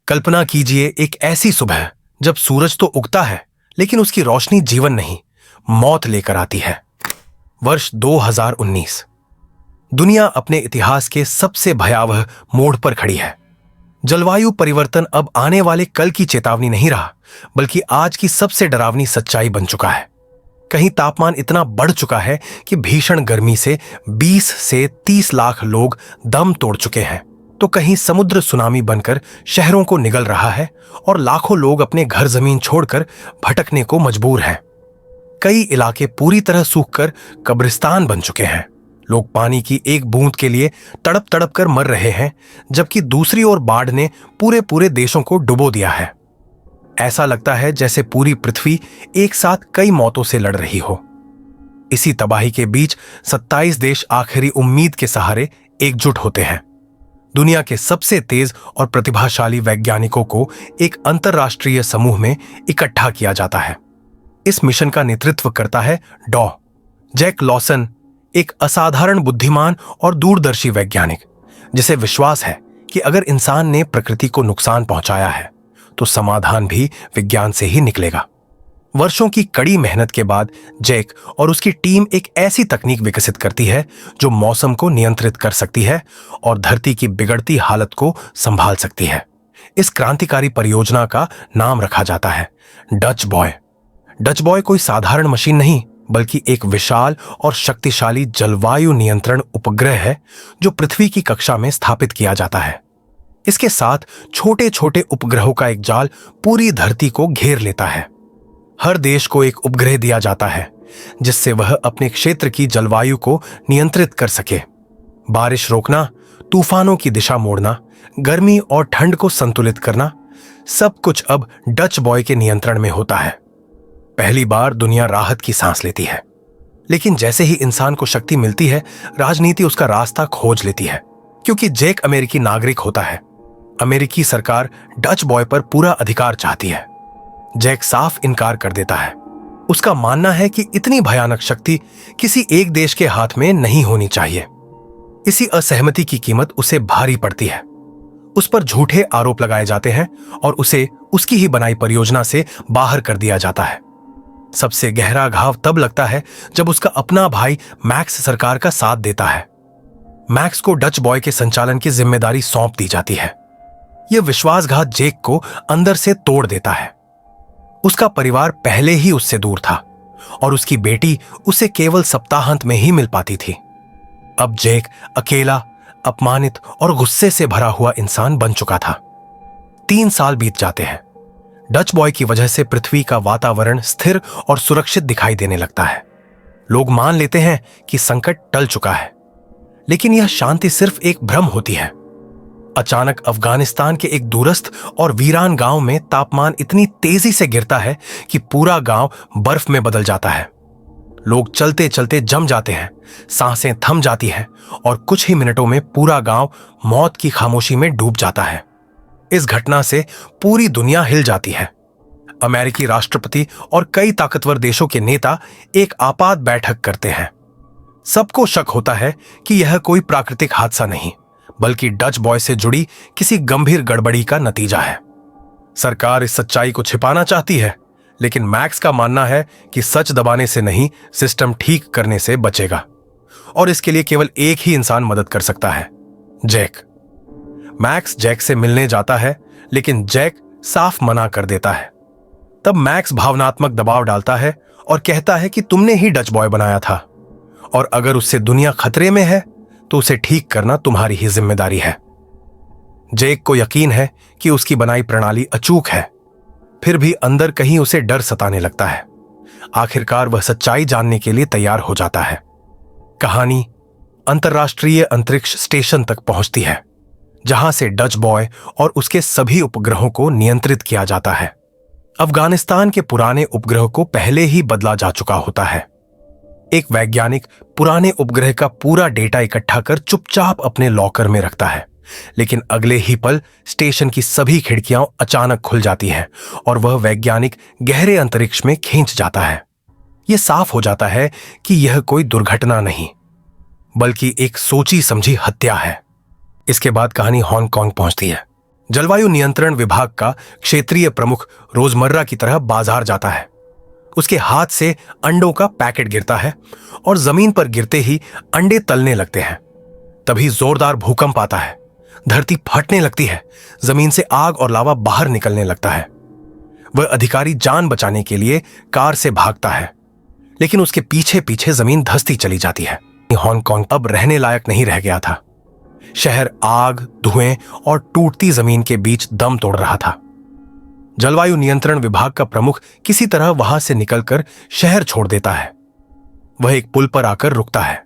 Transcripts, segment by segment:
कल्पना कीजिए एक ऐसी सुबह जब सूरज तो उगता है लेकिन उसकी रोशनी जीवन नहीं, मौत लेकर आती है। वर्ष 2019। दुनिया अपने इतिहास के सबसे भयावह मोड़ पर खड़ी है। जलवायु परिवर्तन अब आने वाले कल की चेतावनी नहीं रहा, बल्कि आज की सबसे डरावनी सच्चाई बन चुका है। कहीं तापमान इतना बढ़ चुका है कि भीषण गर्मी से 20 से 30 लाख लोग दम तोड़ चुके हैं, तो कहीं समुद्र सुनामी बनकर शहरों को निगल रहा है और लाखों लोग अपने घर जमीन छोड़कर भटकने को मजबूर हैं। कई इलाके पूरी तरह सूखकर कब्रिस्तान बन चुके हैं। लोग पानी की एक बूंद के लिए तड़प तड़प कर मर रहे हैं, जबकि दूसरी ओर बाढ़ ने पूरे पूरे देशों को डुबो दिया है। ऐसा लगता है जैसे पूरी पृथ्वी एक साथ कई मौतों से लड़ रही हो। इसी तबाही के बीच 27 देश आखिरी उम्मीद के सहारे एकजुट होते हैं। दुनिया के सबसे तेज और प्रतिभाशाली वैज्ञानिकों को एक अंतरराष्ट्रीय समूह में इकट्ठा किया जाता है। इस मिशन का नेतृत्व करता है डॉ. जैक लॉसन, एक असाधारण बुद्धिमान और दूरदर्शी वैज्ञानिक, जिसे विश्वास है कि अगर इंसान ने प्रकृति को नुकसान पहुंचाया है तो समाधान भी विज्ञान से ही निकलेगा। वर्षों की कड़ी मेहनत के बाद जैक और उसकी टीम एक ऐसी तकनीक विकसित करती है जो मौसम को नियंत्रित कर सकती है और धरती की बिगड़ती हालत को संभाल सकती है। इस क्रांतिकारी परियोजना का नाम रखा जाता है डच बॉय। डच बॉय कोई साधारण मशीन नहीं, बल्कि एक विशाल और शक्तिशाली जलवायु नियंत्रण उपग्रह है जो पृथ्वी की कक्षा में स्थापित किया जाता है। इसके साथ छोटे छोटे उपग्रहों का एक जाल पूरी धरती को घेर लेता है। हर देश को एक उपग्रह दिया जाता है जिससे वह अपने क्षेत्र की जलवायु को नियंत्रित कर सके। बारिश रोकना, तूफानों की दिशा मोड़ना, गर्मी और ठंड को संतुलित करना, सब कुछ अब डच बॉय के नियंत्रण में होता है। पहली बार दुनिया राहत की सांस लेती है, लेकिन जैसे ही इंसान को शक्ति मिलती है, राजनीति उसका रास्ता खोज लेती है। क्योंकि जैक अमेरिकी नागरिक होता है, अमेरिकी सरकार डच बॉय पर पूरा अधिकार चाहती है। जैक साफ इनकार कर देता है। उसका मानना है कि इतनी भयानक शक्ति किसी एक देश के हाथ में नहीं होनी चाहिए। इसी असहमति की कीमत उसे भारी पड़ती है। उस पर झूठे आरोप लगाए जाते हैं और उसे उसकी ही बनाई परियोजना से बाहर कर दिया जाता है। सबसे गहरा घाव तब लगता है जब उसका अपना भाई मैक्स सरकार का साथ देता है। मैक्स को डच बॉय के संचालन की जिम्मेदारी सौंप दी जाती है। यह विश्वासघात जैक को अंदर से तोड़ देता है। उसका परिवार पहले ही उससे दूर था और उसकी बेटी उसे केवल सप्ताहांत में ही मिल पाती थी। अब जैक अकेला, अपमानित और गुस्से से भरा हुआ इंसान बन चुका था। 3 साल बीत जाते हैं। डच बॉय की वजह से पृथ्वी का वातावरण स्थिर और सुरक्षित दिखाई देने लगता है। लोग मान लेते हैं कि संकट टल चुका है, लेकिन यह शांति सिर्फ एक भ्रम होती है। अचानक अफगानिस्तान के एक दूरस्थ और वीरान गांव में तापमान इतनी तेजी से गिरता है कि पूरा गांव बर्फ में बदल जाता है। लोग चलते चलते जम जाते हैं, सांसें थम जाती हैं और कुछ ही मिनटों में पूरा गांव मौत की खामोशी में डूब जाता है। इस घटना से पूरी दुनिया हिल जाती है। अमेरिकी राष्ट्रपति और कई ताकतवर देशों के नेता एक आपात बैठक करते हैं। सबको शक होता है कि यह कोई प्राकृतिक हादसा नहीं, बल्कि डच बॉय से जुड़ी किसी गंभीर गड़बड़ी का नतीजा है। सरकार इस सच्चाई को छिपाना चाहती है, लेकिन मैक्स का मानना है कि सच दबाने से नहीं, सिस्टम ठीक करने से बचेगा। और इसके लिए केवल एक ही इंसान मदद कर सकता है, जैक। मैक्स जैक से मिलने जाता है, लेकिन जैक साफ मना कर देता है। तब मैक्स भावनात्मक दबाव डालता है और कहता है कि तुमने ही डच बॉय बनाया था, और अगर उससे दुनिया खतरे में है तो उसे ठीक करना तुम्हारी ही जिम्मेदारी है। जैक को यकीन है कि उसकी बनाई प्रणाली अचूक है, फिर भी अंदर कहीं उसे डर सताने लगता है। आखिरकार वह सच्चाई जानने के लिए तैयार हो जाता है। कहानी अंतर्राष्ट्रीय अंतरिक्ष स्टेशन तक पहुंचती है, जहां से डच बॉय और उसके सभी उपग्रहों को नियंत्रित किया जाता है। अफगानिस्तान के पुराने उपग्रह को पहले ही बदला जा चुका होता है। एक वैज्ञानिक पुराने उपग्रह का पूरा डेटा इकट्ठा कर चुपचाप अपने लॉकर में रखता है, लेकिन अगले ही पल स्टेशन की सभी खिड़कियां अचानक खुल जाती हैं और वह वैज्ञानिक गहरे अंतरिक्ष में खींच जाता है। यह साफ हो जाता है कि यह कोई दुर्घटना नहीं, बल्कि एक सोची समझी हत्या है। इसके बाद कहानी हांगकांग पहुंचती है, जलवायु नियंत्रण विभाग का क्षेत्रीय प्रमुख रोजमर्रा की तरह बाजार जाता है। उसके हाथ से अंडों का पैकेट गिरता है और जमीन पर गिरते ही अंडे तलने लगते हैं। तभी जोरदार भूकंप आता है, धरती फटने लगती है, जमीन से आग और लावा बाहर निकलने लगता है। वह अधिकारी जान बचाने के लिए कार से भागता है, लेकिन उसके पीछे पीछे जमीन धंसती चली जाती है। हांगकांग अब रहने लायक नहीं रह गया था। शहर आग, धुएं और टूटती जमीन के बीच दम तोड़ रहा था। जलवायु नियंत्रण विभाग का प्रमुख किसी तरह वहां से निकलकर शहर छोड़ देता है। वह एक पुल पर आकर रुकता है।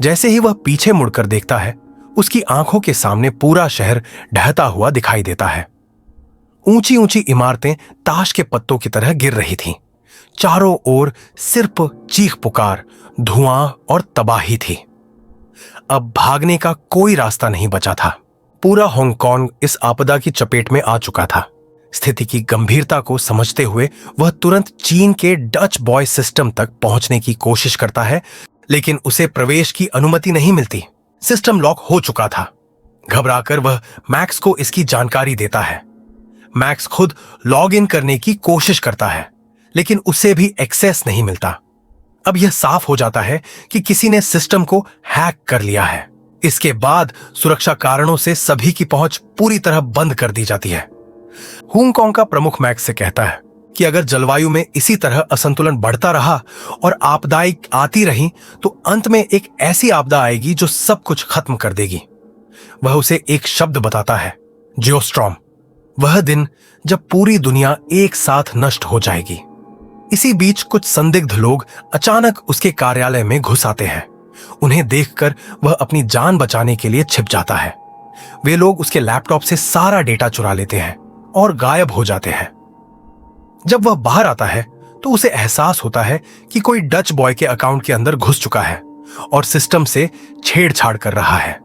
जैसे ही वह पीछे मुड़कर देखता है, उसकी आंखों के सामने पूरा शहर ढहता हुआ दिखाई देता है। ऊंची ऊंची इमारतें ताश के पत्तों की तरह गिर रही थीं। चारों ओर सिर्फ चीख पुकार, धुआं और तबाही थी। अब भागने का कोई रास्ता नहीं बचा था। पूरा हांगकांग इस आपदा की चपेट में आ चुका था। स्थिति की गंभीरता को समझते हुए वह तुरंत चीन के डच बॉय सिस्टम तक पहुंचने की कोशिश करता है, लेकिन उसे प्रवेश की अनुमति नहीं मिलती। सिस्टम लॉक हो चुका था। घबराकर वह मैक्स को इसकी जानकारी देता है। मैक्स खुद लॉग इन करने की कोशिश करता है, लेकिन उसे भी एक्सेस नहीं मिलता। अब यह साफ हो जाता है कि किसी ने सिस्टम को हैक कर लिया है। इसके बाद सुरक्षा कारणों से सभी की पहुंच पूरी तरह बंद कर दी जाती है। हांगकांग का प्रमुख मैक्स से कहता है कि अगर जलवायु में इसी तरह असंतुलन बढ़ता रहा और आपदाएं आती रही, तो अंत में एक ऐसी आपदा आएगी जो सब कुछ खत्म कर देगी। वह उसे एक शब्द बताता है, जियोस्टॉर्म। वह दिन जब पूरी दुनिया एक साथ नष्ट हो जाएगी। इसी बीच कुछ संदिग्ध लोग अचानक उसके कार्यालय में घुस आते हैं। उन्हें देखकर वह अपनी जान बचाने के लिए छिप जाता है। वे लोग उसके लैपटॉप से सारा डेटा चुरा लेते हैं और गायब हो जाते हैं। जब वह बाहर आता है तो उसे एहसास होता है कि कोई डच बॉय के अकाउंट के अंदर घुस चुका है और सिस्टम से छेड़छाड़ कर रहा है।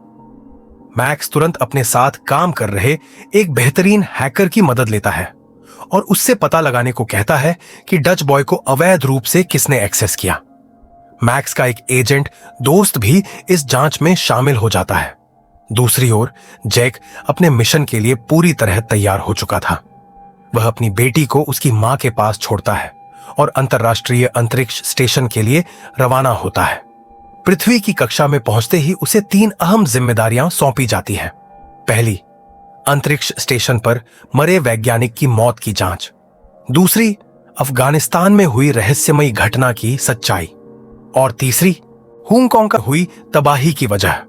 मैक्स तुरंत अपने साथ काम कर रहे एक बेहतरीन हैकर की मदद लेता है और उससे पता लगाने को कहता है कि डच बॉय को अवैध रूप से किसने एक्सेस किया। मैक्स का एक एजेंट दोस्त भी इस जांच में शामिल हो जाता है। दूसरी ओर जैक अपने मिशन के लिए पूरी तरह तैयार हो चुका था। वह अपनी बेटी को उसकी मां के पास छोड़ता है और अंतर्राष्ट्रीय अंतरिक्ष स्टेशन के लिए रवाना होता है। पृथ्वी की कक्षा में पहुंचते ही उसे 3 अहम जिम्मेदारियां सौंपी जाती हैं। पहली, अंतरिक्ष स्टेशन पर मरे वैज्ञानिक की मौत की जांच। दूसरी, अफगानिस्तान में हुई रहस्यमयी घटना की सच्चाई। और तीसरी, हांगकांग का हुई तबाही की वजह।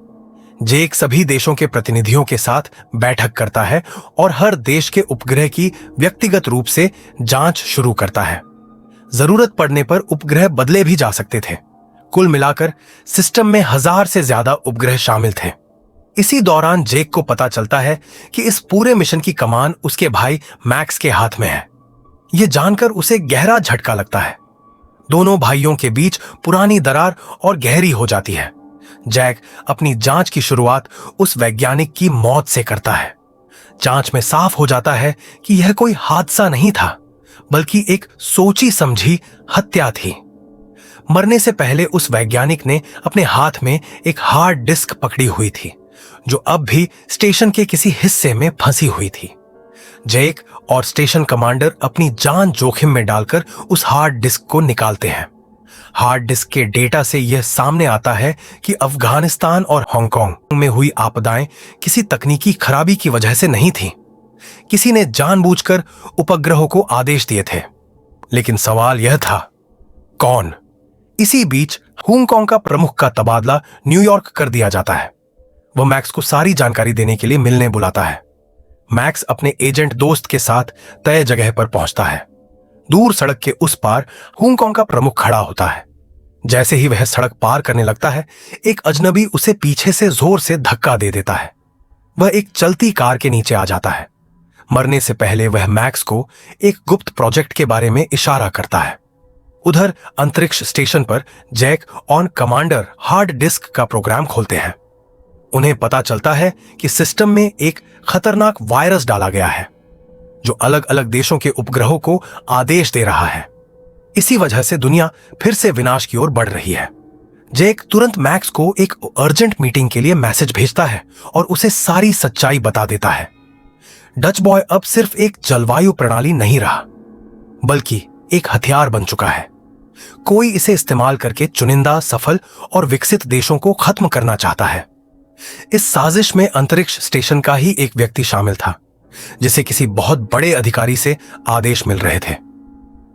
जेक सभी देशों के प्रतिनिधियों के साथ बैठक करता है और हर देश के उपग्रह की व्यक्तिगत रूप से जांच शुरू करता है। जरूरत पड़ने पर उपग्रह बदले भी जा सकते थे। कुल मिलाकर सिस्टम में 1000 से ज्यादा उपग्रह शामिल थे। इसी दौरान जेक को पता चलता है कि इस पूरे मिशन की कमान उसके भाई मैक्स के हाथ में है। यह जानकर उसे गहरा झटका लगता है। दोनों भाइयों के बीच पुरानी दरार और गहरी हो जाती है। जैक अपनी जांच की शुरुआत उस वैज्ञानिक की मौत से करता है। जांच में साफ हो जाता है कि यह कोई हादसा नहीं था, बल्कि एक सोची समझी हत्या थी। मरने से पहले उस वैज्ञानिक ने अपने हाथ में एक हार्ड डिस्क पकड़ी हुई थी, जो अब भी स्टेशन के किसी हिस्से में फंसी हुई थी। जैक और स्टेशन कमांडर अपनी जान जोखिम में डालकर उस हार्ड डिस्क को निकालते हैं। हार्ड डिस्क के डेटा से यह सामने आता है कि अफगानिस्तान और हांगकांग में हुई आपदाएं किसी तकनीकी खराबी की वजह से नहीं थी। किसी ने जानबूझकर उपग्रहों को आदेश दिए थे। लेकिन सवाल यह था, कौन? इसी बीच हांगकांग का प्रमुख का तबादला न्यूयॉर्क कर दिया जाता है। वह मैक्स को सारी जानकारी देने के लिए मिलने बुलाता है। मैक्स अपने एजेंट दोस्त के साथ तय जगह पर पहुंचता है। दूर सड़क के उस पार हांगकांग का प्रमुख खड़ा होता है। जैसे ही वह सड़क पार करने लगता है, एक अजनबी उसे पीछे से जोर से धक्का दे देता है। वह एक चलती कार के नीचे आ जाता है। मरने से पहले वह मैक्स को एक गुप्त प्रोजेक्ट के बारे में इशारा करता है। उधर अंतरिक्ष स्टेशन पर जैक और कमांडर हार्ड डिस्क का प्रोग्राम खोलते हैं। उन्हें पता चलता है कि सिस्टम में एक खतरनाक वायरस डाला गया है, जो अलग अलग देशों के उपग्रहों को आदेश दे रहा है। इसी वजह से दुनिया फिर से विनाश की ओर बढ़ रही है। जैक तुरंत मैक्स को एक अर्जेंट मीटिंग के लिए मैसेज भेजता है और उसे सारी सच्चाई बता देता है। डच बॉय अब सिर्फ एक जलवायु प्रणाली नहीं रहा, बल्कि एक हथियार बन चुका है। कोई इसे इस्तेमाल करके चुनिंदा, सफल और विकसित देशों को खत्म करना चाहता है। इस साजिश में अंतरिक्ष स्टेशन का ही एक व्यक्ति शामिल था, जिसे किसी बहुत बड़े अधिकारी से आदेश मिल रहे थे।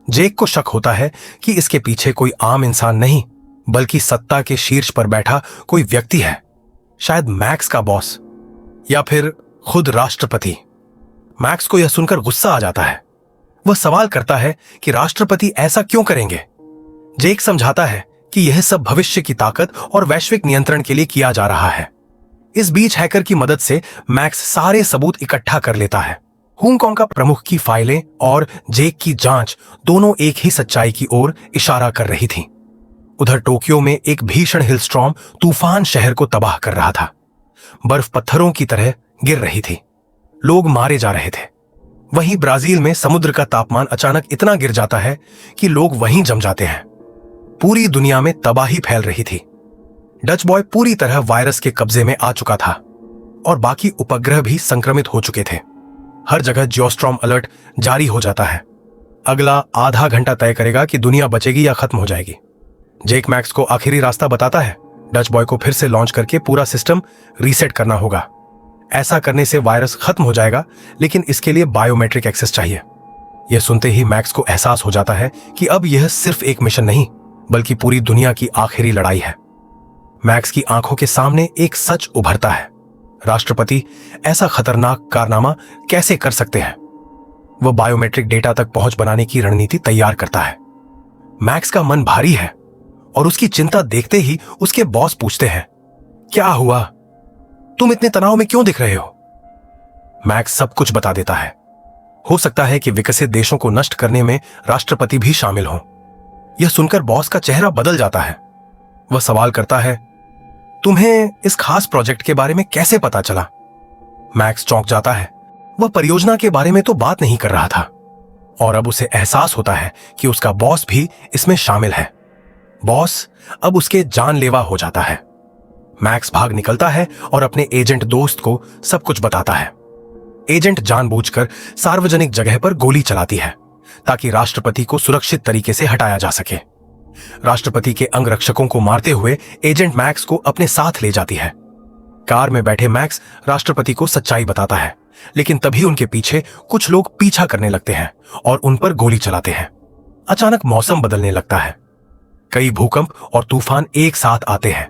जेक को शक होता है कि इसके पीछे कोई आम इंसान नहीं, बल्कि सत्ता के शीर्ष पर बैठा कोई व्यक्ति है, शायद मैक्स का बॉस या फिर खुद राष्ट्रपति। मैक्स को यह सुनकर गुस्सा आ जाता है। वह सवाल करता है कि राष्ट्रपति ऐसा क्यों करेंगे। जेक समझाता है कि यह सब भविष्य की ताकत और वैश्विक नियंत्रण के लिए किया जा रहा है। इस बीच हैकर की मदद से मैक्स सारे सबूत इकट्ठा कर लेता है। हांगकांग का प्रमुख की फाइलें और जेक की जांच दोनों एक ही सच्चाई की ओर इशारा कर रही थीं। उधर टोक्यो में एक भीषण हिलस्टॉर्म तूफान शहर को तबाह कर रहा था। बर्फ पत्थरों की तरह गिर रही थी, लोग मारे जा रहे थे। वहीं ब्राजील में समुद्र का तापमान अचानक इतना गिर जाता है कि लोग वहीं जम जाते हैं। पूरी दुनिया में तबाही फैल रही थी। डच बॉय पूरी तरह वायरस के कब्जे में आ चुका था और बाकी उपग्रह भी संक्रमित हो चुके थे। हर जगह जियोस्टॉर्म अलर्ट जारी हो जाता है। अगला आधा घंटा तय करेगा कि दुनिया बचेगी या खत्म हो जाएगी। जेक मैक्स को आखिरी रास्ता बताता है। डच बॉय को फिर से लॉन्च करके पूरा सिस्टम रीसेट करना होगा। ऐसा करने से वायरस खत्म हो जाएगा, लेकिन इसके लिए बायोमेट्रिक एक्सेस चाहिए। यह सुनते ही मैक्स को एहसास हो जाता है कि अब यह सिर्फ एक मिशन नहीं, बल्कि पूरी दुनिया की आखिरी लड़ाई है। मैक्स की आंखों के सामने एक सच उभरता है। राष्ट्रपति ऐसा खतरनाक कारनामा कैसे कर सकते हैं? वह बायोमेट्रिक डेटा तक पहुंच बनाने की रणनीति तैयार करता है। मैक्स का मन भारी है और उसकी चिंता देखते ही उसके बॉस पूछते हैं, क्या हुआ? तुम इतने तनाव में क्यों दिख रहे हो? मैक्स सब कुछ बता देता है। हो सकता है कि विकसित देशों को नष्ट करने में राष्ट्रपति भी शामिल हों। यह सुनकर बॉस का चेहरा बदल जाता है। वह सवाल करता है, तुम्हें इस खास प्रोजेक्ट के बारे में कैसे पता चला? मैक्स चौंक जाता है। वह परियोजना के बारे में तो बात नहीं कर रहा था और अब उसे एहसास होता है कि उसका बॉस भी इसमें शामिल है। बॉस अब उसके जानलेवा हो जाता है। मैक्स भाग निकलता है और अपने एजेंट दोस्त को सब कुछ बताता है। एजेंट जानबूझकर सार्वजनिक जगह पर गोली चलाती है ताकि राष्ट्रपति को सुरक्षित तरीके से हटाया जा सके। राष्ट्रपति के अंगरक्षकों को मारते हुए एजेंट मैक्स को अपने साथ ले जाती है। कार में बैठे मैक्स राष्ट्रपति को सच्चाई बताता है, लेकिन तभी उनके पीछे कुछ लोग पीछा करने लगते हैं और उन पर गोली चलाते हैं। अचानक मौसम बदलने लगता है। कई भूकंप और तूफान एक साथ आते हैं।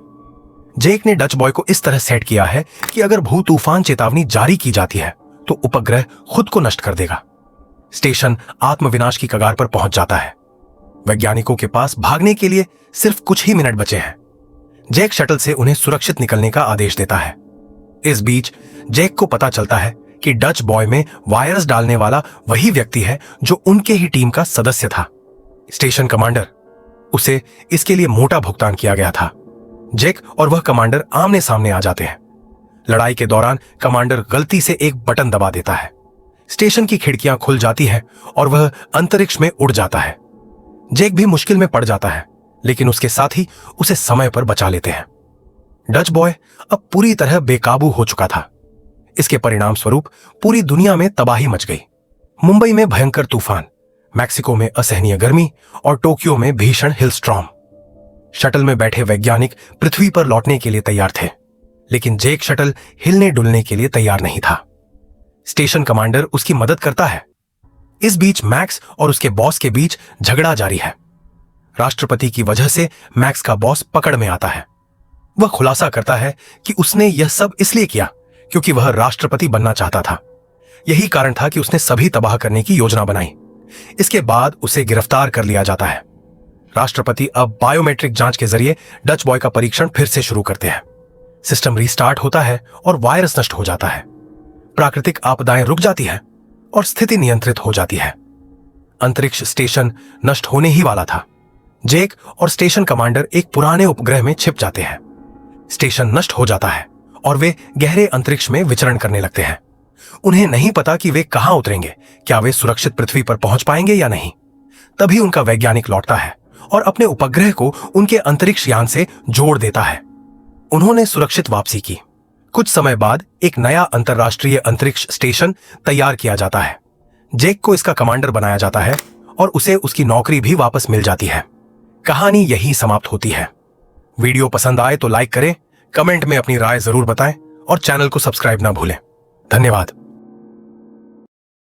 जेक ने डच बॉय को इस तरह सेट किया है कि अगर भू तूफान चेतावनी जारी की जाती है तो उपग्रह खुद को नष्ट कर देगा। स्टेशन आत्मविनाश की कगार पर पहुंच जाता है। वैज्ञानिकों के पास भागने के लिए सिर्फ कुछ ही मिनट बचे हैं। जेक शटल से उन्हें सुरक्षित निकलने का आदेश देता है। इस बीच जेक को पता चलता है कि डच बॉय में वायरस डालने वाला वही व्यक्ति है जो उनके ही टीम का सदस्य था, स्टेशन कमांडर। उसे इसके लिए मोटा भुगतान किया गया था। जेक और वह कमांडर आमने सामने आ जाते हैं। लड़ाई के दौरान कमांडर गलती से एक बटन दबा देता है। स्टेशन की खिड़कियां खुल जाती हैं और वह अंतरिक्ष में उड़ जाता है। जेक भी मुश्किल में पड़ जाता है, लेकिन उसके साथ ही उसे समय पर बचा लेते हैं। डच बॉय अब पूरी तरह बेकाबू हो चुका था। इसके परिणाम स्वरूप पूरी दुनिया में तबाही मच गई। मुंबई में भयंकर तूफान, मैक्सिको में असहनीय गर्मी और टोक्यो में भीषण हिलस्टॉर्म। शटल में बैठे वैज्ञानिक पृथ्वी पर लौटने के लिए तैयार थे, लेकिन जेक शटल हिलने डुलने के लिए तैयार नहीं था। स्टेशन कमांडर उसकी मदद करता है। इस बीच मैक्स और उसके बॉस के बीच झगड़ा जारी है। राष्ट्रपति की वजह से मैक्स का बॉस पकड़ में आता है। वह खुलासा करता है कि उसने यह सब इसलिए किया क्योंकि वह राष्ट्रपति बनना चाहता था। यही कारण था कि उसने सभी तबाह करने की योजना बनाई। इसके बाद उसे गिरफ्तार कर लिया जाता है। राष्ट्रपति अब बायोमेट्रिक जांच के जरिए डच बॉय का परीक्षण फिर से शुरू करते हैं। सिस्टम रीस्टार्ट होता है और वायरस नष्ट हो जाता है। प्राकृतिक आपदाएं रुक जाती हैं और स्थिति नियंत्रित हो जाती है। अंतरिक्ष स्टेशन नष्ट होने ही वाला था। जेक और स्टेशन कमांडर एक पुराने उपग्रह में छिप जाते हैं। स्टेशन नष्ट हो जाता है और वे गहरे अंतरिक्ष में विचरण करने लगते हैं। उन्हें नहीं पता कि वे कहां उतरेंगे, क्या वे सुरक्षित पृथ्वी पर पहुंच पाएंगे या नहीं। तभी उनका वैज्ञानिक लौटता है और अपने उपग्रह को उनके अंतरिक्ष यान से जोड़ देता है। उन्होंने सुरक्षित वापसी की। कुछ समय बाद एक नया अंतर्राष्ट्रीय अंतरिक्ष स्टेशन तैयार किया जाता है। जैक को इसका कमांडर बनाया जाता है और उसे उसकी नौकरी भी वापस मिल जाती है। कहानी यही समाप्त होती है। वीडियो पसंद आए तो लाइक करें, कमेंट में अपनी राय जरूर बताएं और चैनल को सब्सक्राइब ना भूलें। धन्यवाद।